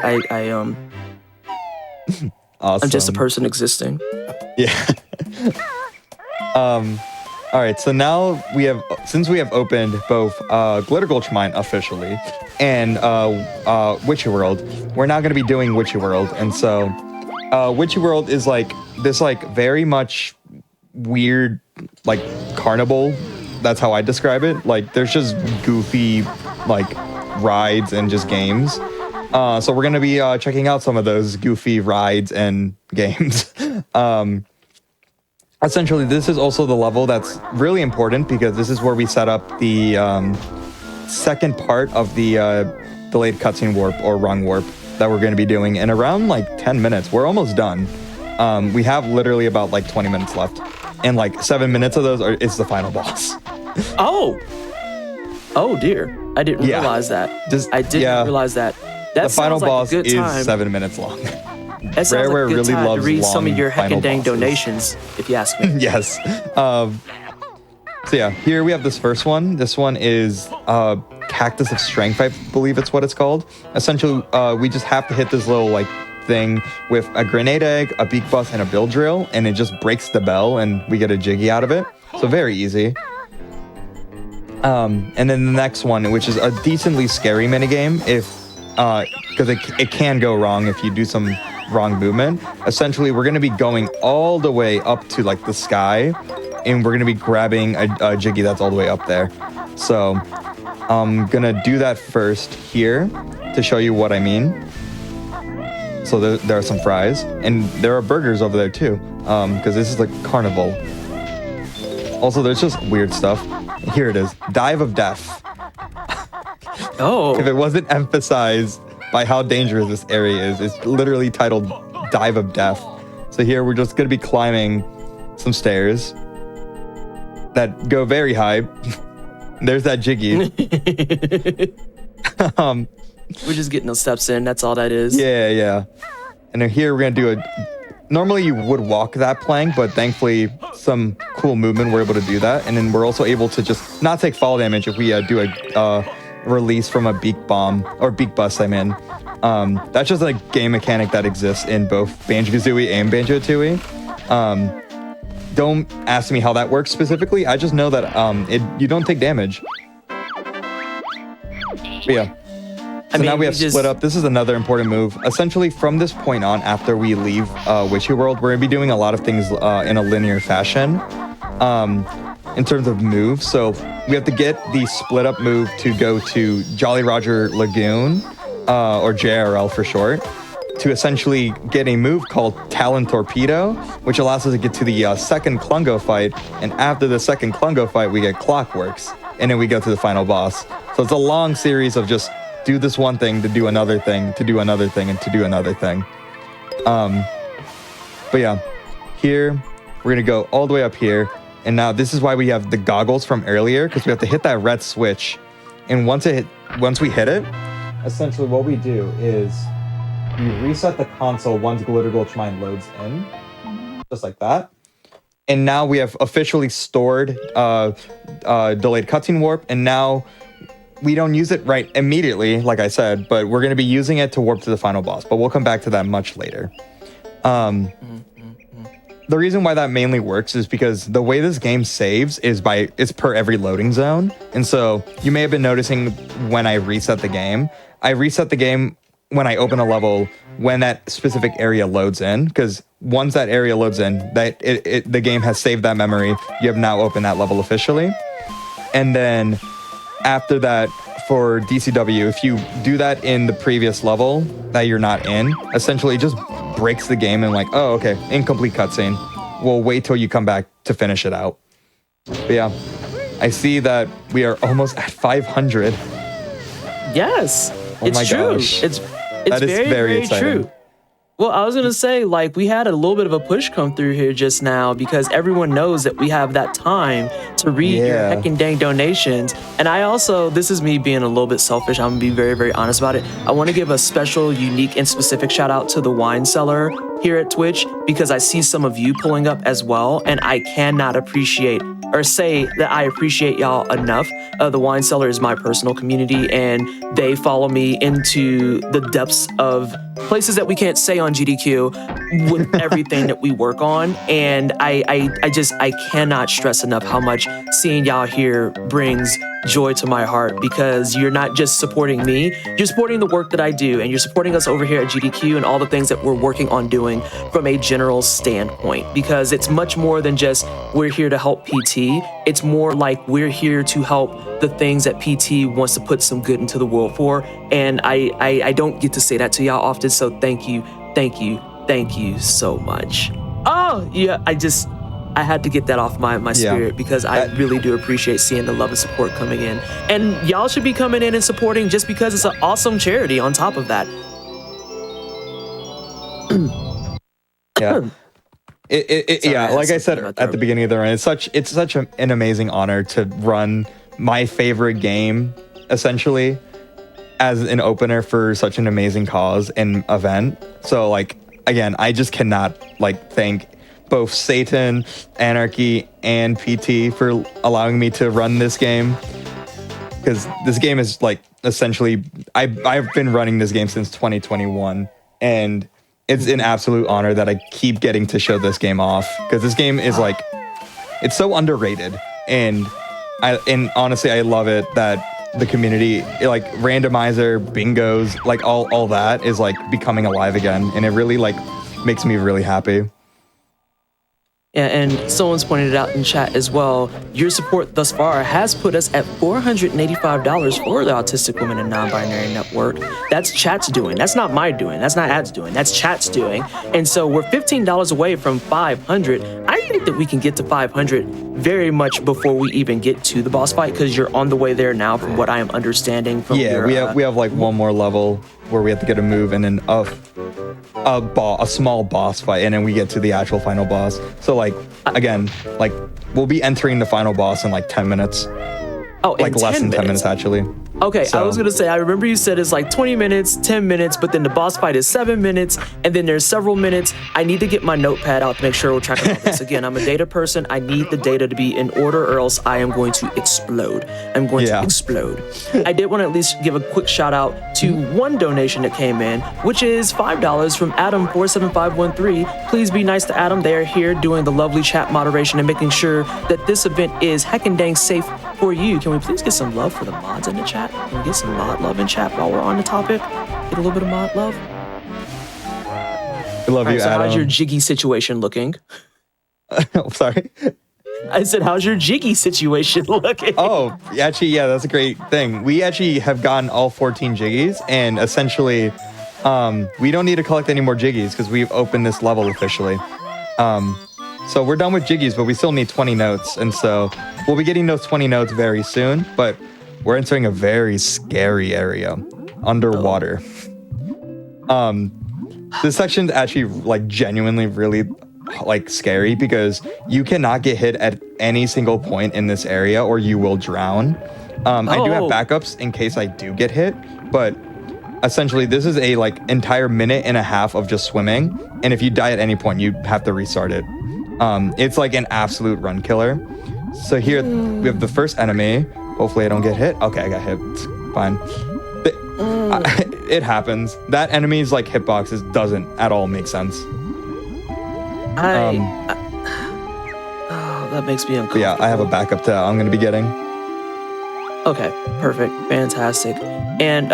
Awesome. I'm just a person existing. Yeah. All right. So now since we have opened both Glitter Gulch Mine officially and Witchy World, we're now going to be doing Witchy World. And so Witchy World is like this very much weird carnival. That's how I describe it. There's just goofy rides and just games. So we're going to be checking out some of those goofy rides and games. Essentially, this is also the level that's really important because this is where we set up the second part of the delayed cutscene warp or rung warp that we're going to be doing in around 10 minutes. We're almost done. We have literally about 20 minutes left. And 7 minutes of those is the final boss. Oh dear. I didn't realize that. I didn't realize that. The final boss is is 7 minutes long. That sounds like a good really time to loves read some of your long heckin' dang final bosses. donations, if you ask me. Yes. So yeah, here we have this first one. This one is Cactus of Strength, I believe it's what it's called. Essentially, we just have to hit this little thing with a grenade egg, a beak bus, and a bill drill, and it just breaks the bell, and we get a jiggy out of it. So very easy. And then the next one, which is a decently scary minigame, because it can go wrong if you do some wrong movement. Essentially, we're going to be going all the way up to the sky, and we're going to be grabbing a jiggy that's all the way up there. So I'm going to do that first here to show you what I mean. So there are some fries, and there are burgers over there too, because this is the carnival. Also, there's just weird stuff. Here it is, Dive of Death. Oh. If it wasn't emphasized by how dangerous this area is, it's literally titled Dive of Death. So here we're just going to be climbing some stairs that go very high. There's that jiggy. We're just getting those steps in. That's all that is. Yeah. And then here we're going to do normally you would walk that plank, but thankfully some cool movement we're able to do that. And then we're also able to just not take fall damage if we do a release from a beak bomb or beak bust. That's just a game mechanic that exists in both Banjo-Kazooie and Banjo-Tooie. Don't ask me how that works specifically. I just know that you don't take damage. But yeah. So now we have split up. This is another important move. Essentially, from this point on, after we leave Witchy World, we're going to be doing a lot of things in a linear fashion in terms of moves. So we have to get the split up move to go to Jolly Roger Lagoon, or JRL for short, to essentially get a move called Talon Torpedo, which allows us to get to the second Klungo fight. And after the second Klungo fight, we get Clockworks. And then we go to the final boss. So it's a long series of just do this one thing, to do another thing, to do another thing, and to do another thing. But yeah, here, we're gonna go all the way up here. And now this is why we have the goggles from earlier, because we have to hit that red switch. And once we hit it, essentially what we do is we reset the console once Glitter Gulch Mine loads in, just like that. And now we have officially stored delayed cutscene warp, and now we don't use it right immediately, like I said, but we're going to be using it to warp to the final boss, but we'll come back to that much later. The reason why that mainly works is because the way this game saves is it's per every loading zone. And so you may have been noticing when I reset the game when I open a level when that specific area loads in, because once that area loads in, the game has saved that memory. You have now opened that level officially. And then after that, for DCW, if you do that in the previous level that you're not in, essentially it just breaks the game and oh, okay, incomplete cutscene. We'll wait till you come back to finish it out. But yeah, I see that we are almost at 500. Yes. Oh my true. gosh. It's That is very exciting. true. Well, I was going to say, like, we had a little bit of a push come through here just now because everyone knows that we have that time to read your Yeah. heckin' dang donations. And I also, this is me being a little bit selfish. I'm going to be very, very honest about it. I want to give a special, unique, and specific shout out to the wine cellar here at Twitch because I see some of you pulling up as well. And I cannot appreciate or say that I appreciate y'all enough. The wine cellar is my personal community and they follow me into the depths of places that we can't say on GDQ with everything that we work on. And I cannot stress enough how much seeing y'all here brings joy to my heart because you're not just supporting me, you're supporting the work that I do and you're supporting us over here at GDQ and all the things that we're working on doing from a general standpoint because it's much more than just we're here to help PT. It's more like we're here to help the things that PT wants to put some good into the world for. And I don't get to say that to y'all often. So thank you so much. Oh, yeah, I had to get that off my spirit because I really do appreciate seeing the love and support coming in. And y'all should be coming in and supporting just because it's an awesome charity on top of that. Yeah. Like I said at the beginning of the run, it's such an amazing honor to run my favorite game, essentially, as an opener for such an amazing cause and event. So, like, again, I just cannot, like, thank both Satan, Anarchy, and PT for allowing me to run this game. Because this game is, like, essentially, I've been running this game since 2021, and it's an absolute honor that I keep getting to show this game off. Because this game is, like, it's so underrated, and honestly, I love it that the community, like randomizer, bingos, like all that is like becoming alive again, and it really like makes me really happy. Yeah, and someone's pointed it out in chat as well. Your support thus far has put us at $485 for the Autistic Women and Non-Binary Network. That's chat's doing. That's not my doing. That's not Ad's doing. That's chat's doing. And so we're $15 away from 500. I think that we can get to 500 very much before we even get to the boss fight because you're on the way there now from what I am understanding from your, we have like one more level where we have to get a move and then a small boss fight, and then we get to the actual final boss. So like again, like we'll be entering the final boss in like 10 minutes. Oh, like less than 10 minutes actually. Okay, so I was gonna say, I remember you said it's like 20 minutes, 10 minutes, but then the boss fight is 7 minutes, and then there's several minutes. I need to get my notepad out to make sure we're tracking all this. Again, I'm a data person. I need the data to be in order or else I am going to explode. I'm going to explode. I did want to at least give a quick shout out to one donation that came in, which is $5 from Adam47513. Please be nice to Adam. They are here doing the lovely chat moderation and making sure that this event is heckin' dang safe for you. Can we please get some love for the mods in the chat? Can we get some mod love in chat while we're on the topic? Get a little bit of mod love. I love you, so Adam. how's your jiggy situation looking? Sorry? I said, how's your jiggy situation looking? Oh, actually, yeah, that's a great thing. We actually have gotten all 14 jiggies, and essentially, we don't need to collect any more jiggies because we've opened this level officially. So we're done with jiggies, but we still need 20 notes, and so we'll be getting those 20 notes very soon, but we're entering a very scary area, underwater. This section's actually like genuinely really like scary because you cannot get hit at any single point in this area or you will drown. I do have backups in case I do get hit, but essentially this is a like entire minute and a half of just swimming, and if you die at any point, you have to restart it. It's like an absolute run killer. So here we have the first enemy. Hopefully I don't get hit. Okay, I got hit. It's fine. It happens. That enemy's like hitboxes doesn't at all make sense. That makes me uncomfortable. Yeah, I have a backup that I'm going to be getting. Okay, perfect, fantastic. And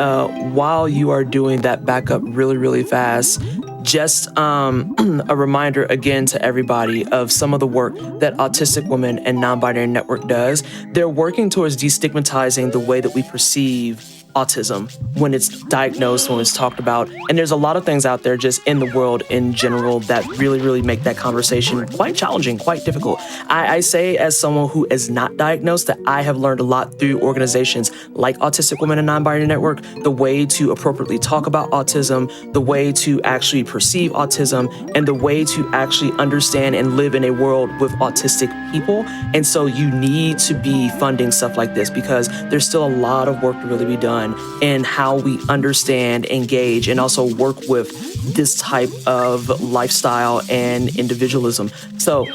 while you are doing that backup really, really fast, just a reminder again to everybody of some of the work that Autistic Women and Non-Binary Network does. They're working towards destigmatizing the way that we perceive autism when it's diagnosed, when it's talked about. And there's a lot of things out there just in the world in general that really, really make that conversation quite challenging, quite difficult. I say as someone who is not diagnosed that I have learned a lot through organizations like Autistic Women and Nonbinary Network, the way to appropriately talk about autism, the way to actually perceive autism, and the way to actually understand and live in a world with autistic people. And so you need to be funding stuff like this because there's still a lot of work to really be done in how we understand, engage, and also work with this type of lifestyle and individualism. So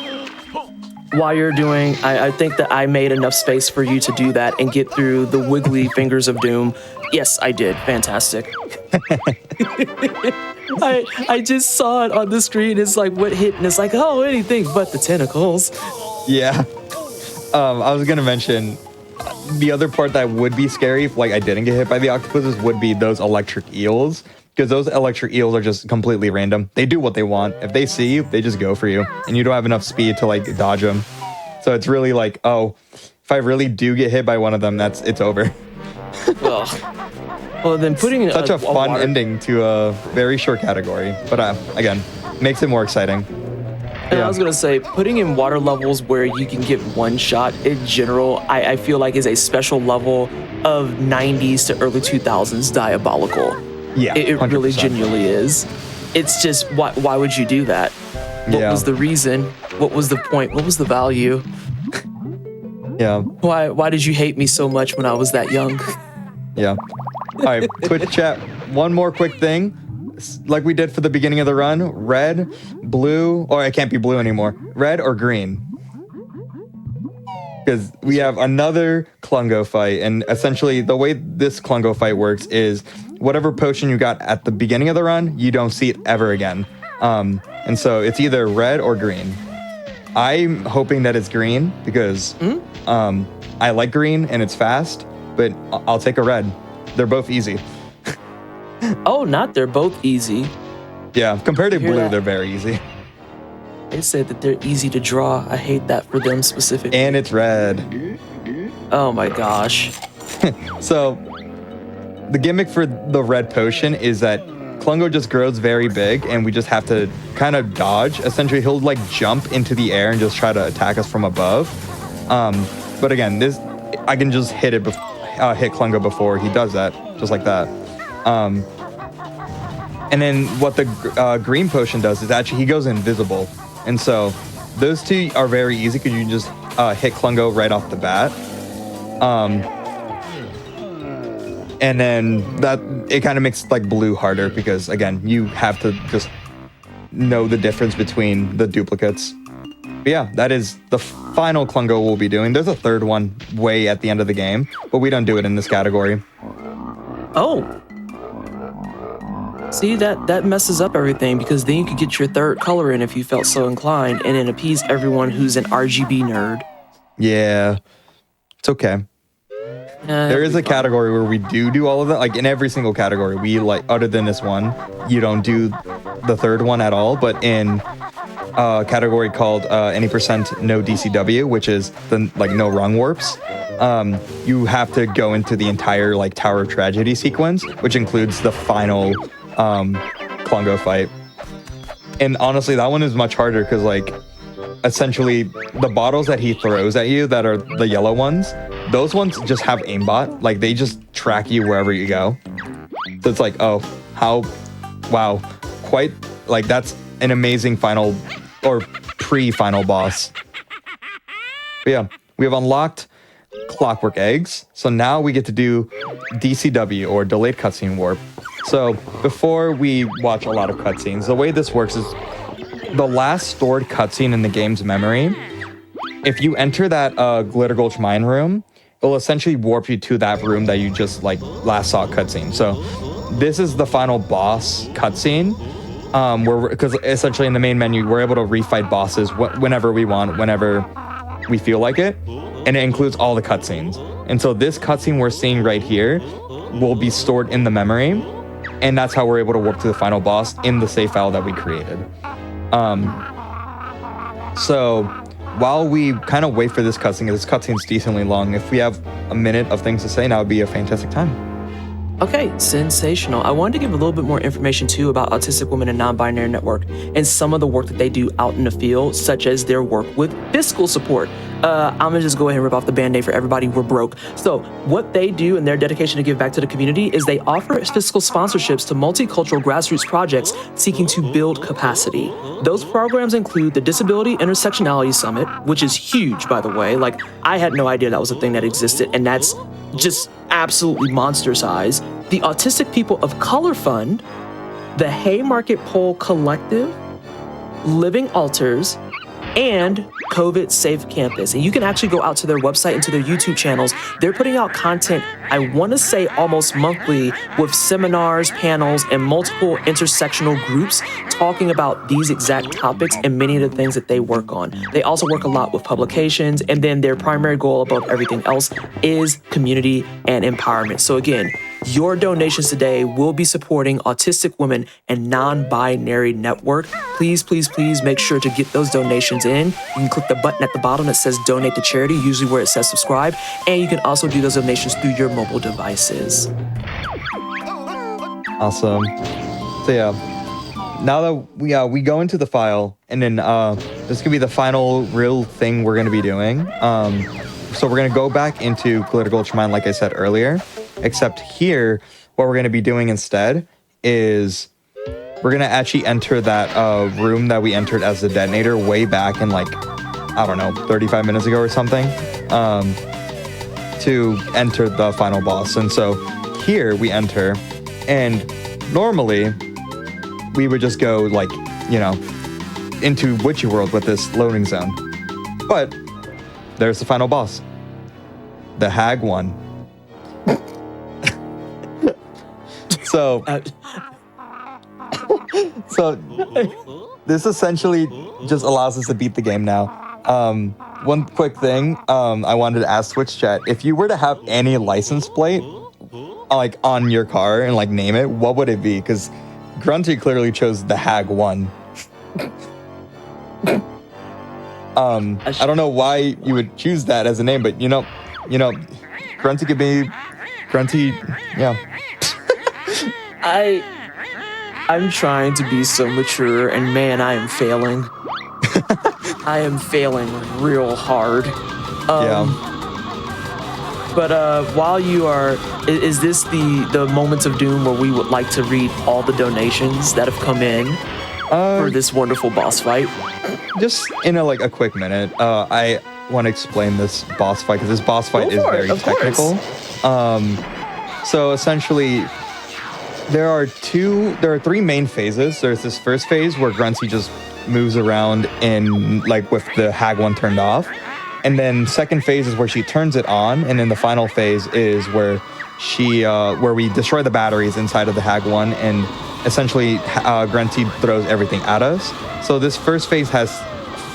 while you're doing, I think that I made enough space for you to do that and get through the wiggly fingers of doom. Yes, I did. Fantastic. I just saw it on the screen. It's like what hit, and it's like, oh, anything but the tentacles. Yeah. I was gonna mention the other part that would be scary if like I didn't get hit by the octopuses would be those electric eels, because those electric eels are just completely random. They do what they want. If they see you, they just go for you, and you don't have enough speed to like dodge them. So it's really like, oh, if I really do get hit by one of them, it's over. Well, then putting such a fun ending to a very short category, but again, makes it more exciting. And I was gonna say, putting in water levels where you can get one shot in general, I feel like is a special level of 90s to early 2000s diabolical. Yeah, it really genuinely is. It's just, why would you do that? What was the reason? What was the point? What was the value? Yeah. Why did you hate me so much when I was that young? Yeah. All right, Twitch chat, one more quick thing. Like we did for the beginning of the run, red, blue, or it can't be blue anymore, red or green. Because we have another Klungo fight, and essentially the way this Klungo fight works is whatever potion you got at the beginning of the run, you don't see it ever again. And so it's either red or green. I'm hoping that it's green because I like green and it's fast, but I'll take a red. They're both easy. Oh, they're both easy. Yeah, compared to blue, they're very easy. They said that they're easy to draw. I hate that for them specifically. And it's red. Oh my gosh. So, the gimmick for the red potion is that Klungo just grows very big, and we just have to kind of dodge. Essentially, he'll like jump into the air and just try to attack us from above. But again, I can just hit Klungo before he does that, just like that. And then what the green potion does is actually he goes invisible. And so those two are very easy because you can just hit Klungo right off the bat. And then that it kind of makes like blue harder because again, you have to just know the difference between the duplicates. But yeah, that is the final Klungo we'll be doing. There's a third one way at the end of the game, but we don't do it in this category. Oh. See, that messes up everything because then you could get your third color in if you felt so inclined and then appease everyone who's an RGB nerd. Yeah, it's okay. There is a category where we do all of that. Like in every single category, we like, other than this one, you don't do the third one at all. But in a category called any percent no DCW, which is the like no wrong warps, you have to go into the entire like Tower of Tragedy sequence, which includes the final Klungo fight. And honestly, that one is much harder because like essentially the bottles that he throws at you that are the yellow ones, those ones just have aimbot. Like they just track you wherever you go. So it's like, oh, wow, quite like that's an amazing final or pre-final boss. But yeah, we have unlocked Clockwork Eggs. So now we get to do DCW or Delayed Cutscene Warp. So before we watch a lot of cutscenes, the way this works is the last stored cutscene in the game's memory, if you enter that Glitter Gulch mine room, it'll essentially warp you to that room that you just like last saw cutscene. So this is the final boss cutscene, because essentially in the main menu, we're able to refight bosses whenever we want, whenever we feel like it. And it includes all the cutscenes. And so this cutscene we're seeing right here will be stored in the memory. And that's how we're able to warp to the final boss in the save file that we created. So while we kind of wait for this cutscene's decently long, if we have a minute of things to say, now would be a fantastic time. Okay, sensational. I wanted to give a little bit more information too about Autistic Women and Non-Binary Network and some of the work that they do out in the field, such as their work with fiscal support. I'm gonna just go ahead and rip off the band-aid for everybody. We're broke. So what they do and their dedication to give back to the community is they offer fiscal sponsorships to multicultural grassroots projects seeking to build capacity. Those programs include the Disability Intersectionality Summit, which is huge, by the way. Like, I had no idea that was a thing that existed, and that's just absolutely monster size. The Autistic People of Color Fund, the Haymarket Pole Collective, Living Altars, and COVID Safe Campus. And you can actually go out to their website and to their YouTube channels. They're putting out content, I want to say almost monthly, with seminars, panels, and multiple intersectional groups talking about these exact topics and many of the things that they work on. They also work a lot with publications, and then their primary goal above everything else is community and empowerment. So again, your donations today will be supporting Autistic Women and Non-Binary Network. Please, please, please make sure to get those donations in. You can click the button at the bottom that says donate to charity, usually where it says subscribe, and you can also do those donations through your mobile devices. Awesome. So yeah, now that we go into the file, and then this could be the final real thing we're gonna be doing. So we're gonna go back into Political Ultramind, like I said earlier, except here, what we're gonna be doing instead is we're gonna actually enter that room that we entered as the detonator way back in, like, I don't know, 35 minutes ago or something, to enter the final boss. And so here we enter, and normally we would just go, like, you know, into Witchy World with this loading zone. But there's the final boss, the Hag one. So this essentially just allows us to beat the game now. One quick thing, I wanted to ask Twitch chat, if you were to have any license plate, like, on your car and, like, name it, what would it be? Because Grunty clearly chose the Hag one. I don't know why you would choose that as a name, but you know, Grunty could be Grunty, yeah. I'm trying to be so mature, and man, I am failing. I am failing real hard. But while you are, is this the moments of doom where we would like to read all the donations that have come in for this wonderful boss fight? Just in a quick minute, I want to explain this boss fight, because this boss fight is very technical. So essentially, there are three main phases. There's this first phase where Grunty just moves around in, like, with the Hag one turned off. And then second phase is where she turns it on. And then the final phase is where where we destroy the batteries inside of the Hag one, and essentially Grunty throws everything at us. So this first phase has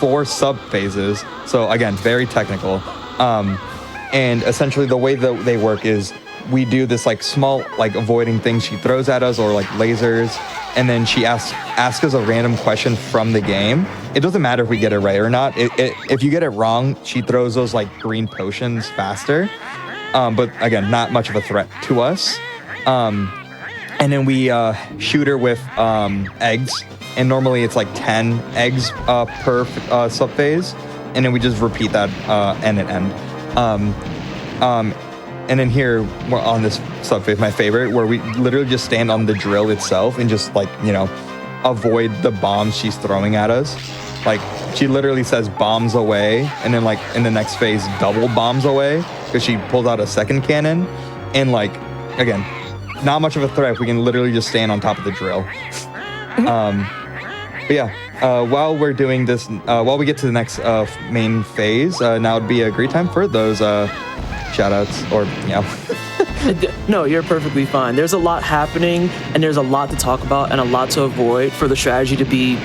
4 sub phases. So again, very technical. And essentially the way that they work is we do this, like, small, like, avoiding things she throws at us, or like lasers, and then she asks us a random question from the game. It doesn't matter if we get it right or not. If you get it wrong, she throws those, like, green potions faster. But again, not much of a threat to us. And then we shoot her with eggs, and normally it's like 10 eggs per sub phase, and then we just repeat that end and end. And then here, we're on this subphase, my favorite, where we literally just stand on the drill itself and just, like, you know, avoid the bombs she's throwing at us. Like, she literally says bombs away, and then, like, in the next phase, double bombs away, because she pulls out a second cannon. And, like, again, not much of a threat. We can literally just stand on top of the drill. But yeah, while we're doing this, while we get to the next main phase, now would be a great time for those shoutouts, or, you know. No, you're perfectly fine. There's a lot happening, and there's a lot to talk about and a lot to avoid for the strategy to be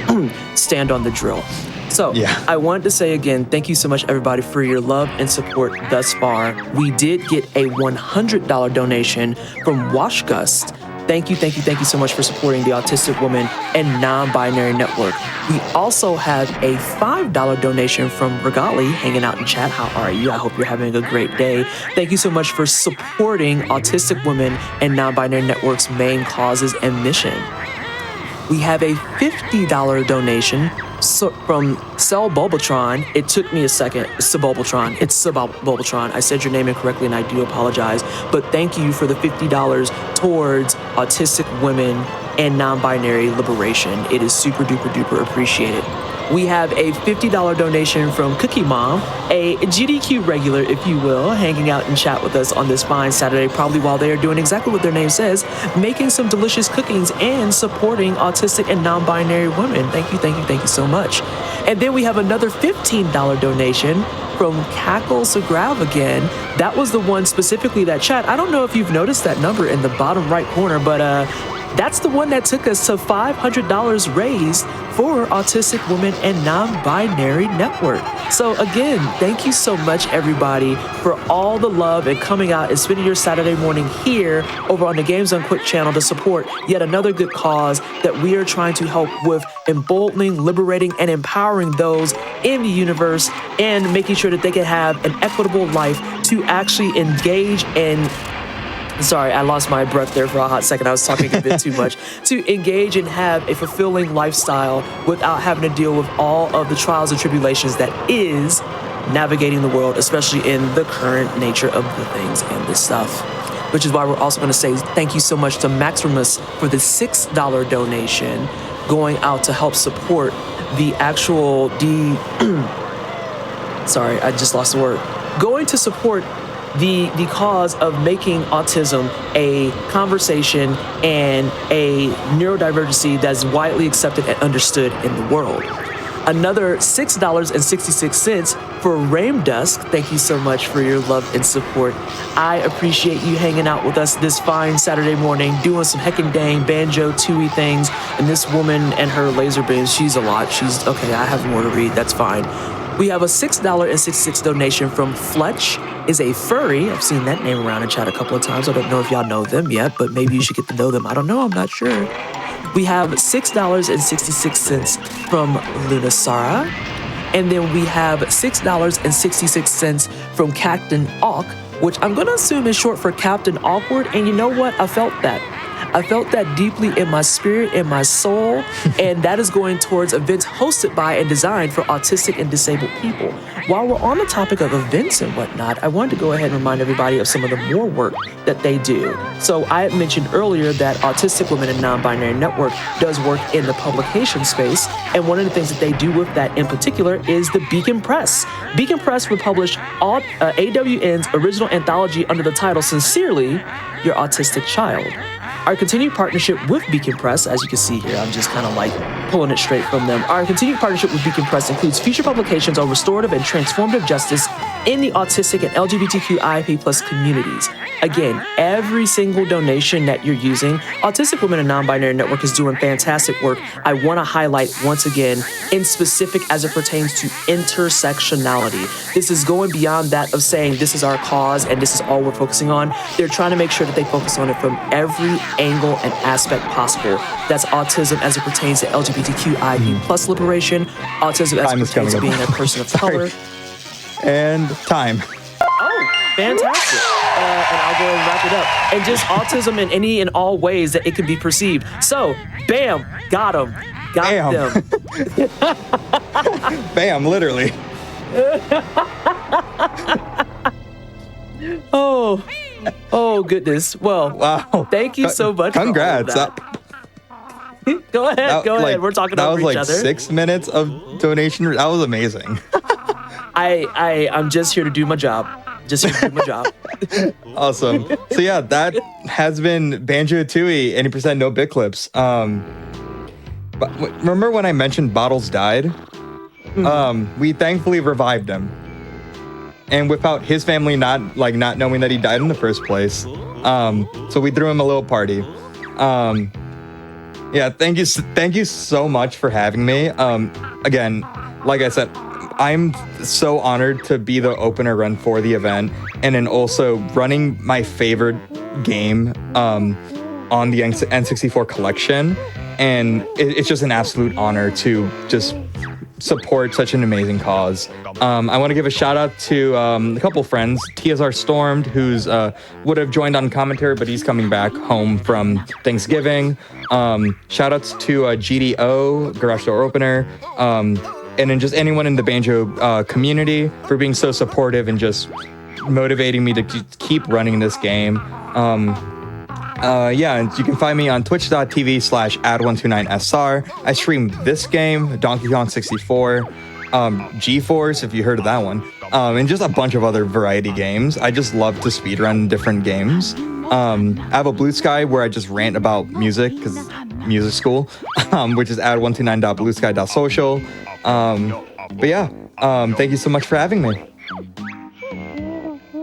stand on the drill. So yeah. I wanted to say again, thank you so much, everybody, for your love and support thus far. We did get a $100 donation from Washgust. Thank you so much for supporting the Autistic Women and Non-Binary Network. We also have a $5 donation from Regali hanging out in chat. How are you? I hope you're having a great day. Thank you so much for supporting Autistic Women and Non-Binary Network's main causes and mission. We have a $50 donation from Cell Bulbatron. It took me a second. It's Bulbatron. It's Bulbatron. I said your name incorrectly and I do apologize. But thank you for the $50 towards Autistic Women and Non-Binary Liberation. It is super duper duper appreciated. We have a $50 donation from Cookie Mom, a GDQ regular, if you will, hanging out in chat with us on this fine Saturday, probably while they are doing exactly what their name says, making some delicious cookings and supporting autistic and non-binary women. Thank you so much. And then we have another $15 donation from Cackle Sagrav again. That was the one specifically that chat. I don't know if you've noticed that number in the bottom right corner, but that's the one that took us to $500 raised for Autistic Women and Non-Binary Network. So again, thank you so much, everybody, for all the love and coming out and spending your Saturday morning here over on the Games Done Quick channel to support yet another good cause that we are trying to help with emboldening, liberating, and empowering those in the universe and making sure that they can have an equitable life to actually engage and sorry, I lost my breath there for a hot second. I was talking a bit too much. To engage and have a fulfilling lifestyle without having to deal with all of the trials and tribulations that is navigating the world, especially in the current nature of the things and this stuff. Which is why we're also going to say thank you so much to Maximus for the $6 donation going out to help support the actual sorry, I just lost the word. Going to support the cause of making autism a conversation and a neurodivergency that's widely accepted and understood in the world. Another $6.66 for Rain Dusk. Thank you so much for your love and support. I appreciate you hanging out with us this fine Saturday morning, doing some heckin' dang Banjo-Tooie things. And this woman and her laser beams, she's a lot. She's, okay, I have more to read, that's fine. We have a $6.66 donation from Fletch is a Furry. I've seen that name around in chat a couple of times. I don't know if y'all know them yet, but maybe you should get to know them. I don't know, I'm not sure. We have $6.66 from Lunasara. And then we have $6.66 from Captain Awk, which I'm gonna assume is short for Captain Awkward. And you know what? I felt that. I felt that deeply in my spirit, in my soul, and that is going towards events hosted by and designed for autistic and disabled people. While we're on the topic of events and whatnot, I wanted to go ahead and remind everybody of some of the more work that they do. So I had mentioned earlier that Autistic Women and Non-Binary Network does work in the publication space, and one of the things that they do with that in particular is the Beacon Press. Beacon Press will publish AWN's original anthology under the title Sincerely, Your Autistic Child. Our continued partnership with Beacon Press, as you can see here, I'm just kind of like pulling it straight from them. Our continued partnership with Beacon Press includes future publications on restorative and transformative justice in the autistic and LGBTQIA+ communities. Again, every single donation that you're using, Autistic Women and Non-Binary Network is doing fantastic work. I want to highlight once again, in specific as it pertains to intersectionality. This is going beyond that of saying this is our cause and this is all we're focusing on. They're trying to make sure that they focus on it from every angle and aspect possible. That's autism as it pertains to LGBTQIA+ liberation, autism as it pertains to being a person of color. And time. Oh, fantastic. And I'll go ahead and wrap it up. And just autism in any and all ways that it can be perceived. So, bam, got them. Got them. Bam, literally. Oh, goodness. Well, wow. Thank you so much. Congrats. Go ahead. We're talking over each other. That was like 6 minutes of donation. That was amazing. I'm just here to do my job. Awesome. So yeah, that has been Banjo-Tooie, 80% no bit clips. But remember when I mentioned Bottles died? We thankfully revived him. And without his family not knowing that he died in the first place. So we threw him a little party. Yeah, thank you so much for having me. Again, like I said, I'm so honored to be the opener run for the event, and then also running my favorite game on the N64 collection, and it's just an absolute honor to just support such an amazing cause. I want to give a shout out to a couple friends. TSR Stormed, who's would have joined on commentary, but he's coming back home from Thanksgiving. Shout outs to GDO, Garage Door Opener, and then just anyone in the Banjo community for being so supportive and just motivating me to keep running this game. Yeah, and you can find me on twitch.tv/Ad129SR. I stream this game, Donkey Kong 64, G-Force, if you heard of that one, and just a bunch of other variety games. I just love to speedrun different games. I have a Blue Sky where I just rant about music, because music school, which is ad129.bluesky.social. But yeah, thank you so much for having me.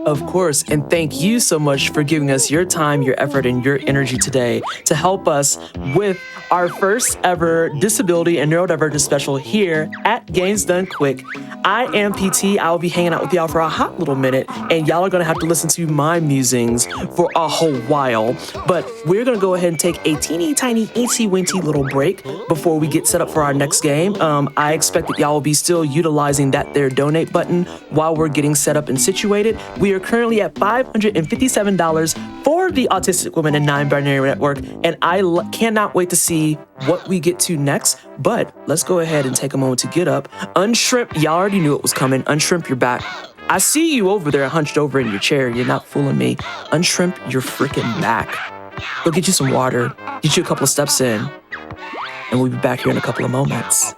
Of course, and thank you so much for giving us your time, your effort, and your energy today to help us with our first ever Disability and Neurodivergence special here at Games Done Quick. I am PT. I will be hanging out with y'all for a hot little minute, and y'all are going to have to listen to my musings for a whole while. But we're going to go ahead and take a teeny tiny, eensy-weensy little break before we get set up for our next game. I expect that y'all will be still utilizing that there donate button while we're getting set up and situated. We are currently at $557 for the Autistic Women and Nonbinary Network, and I cannot wait to see what we get to next. But let's go ahead and take a moment to get up, unshrimp. Y'all already knew it was coming. Unshrimp your back. I see you over there hunched over in your chair. You're not fooling me. Unshrimp your freaking back. Go get you some water, get you a couple of steps in, and we'll be back here in a couple of moments.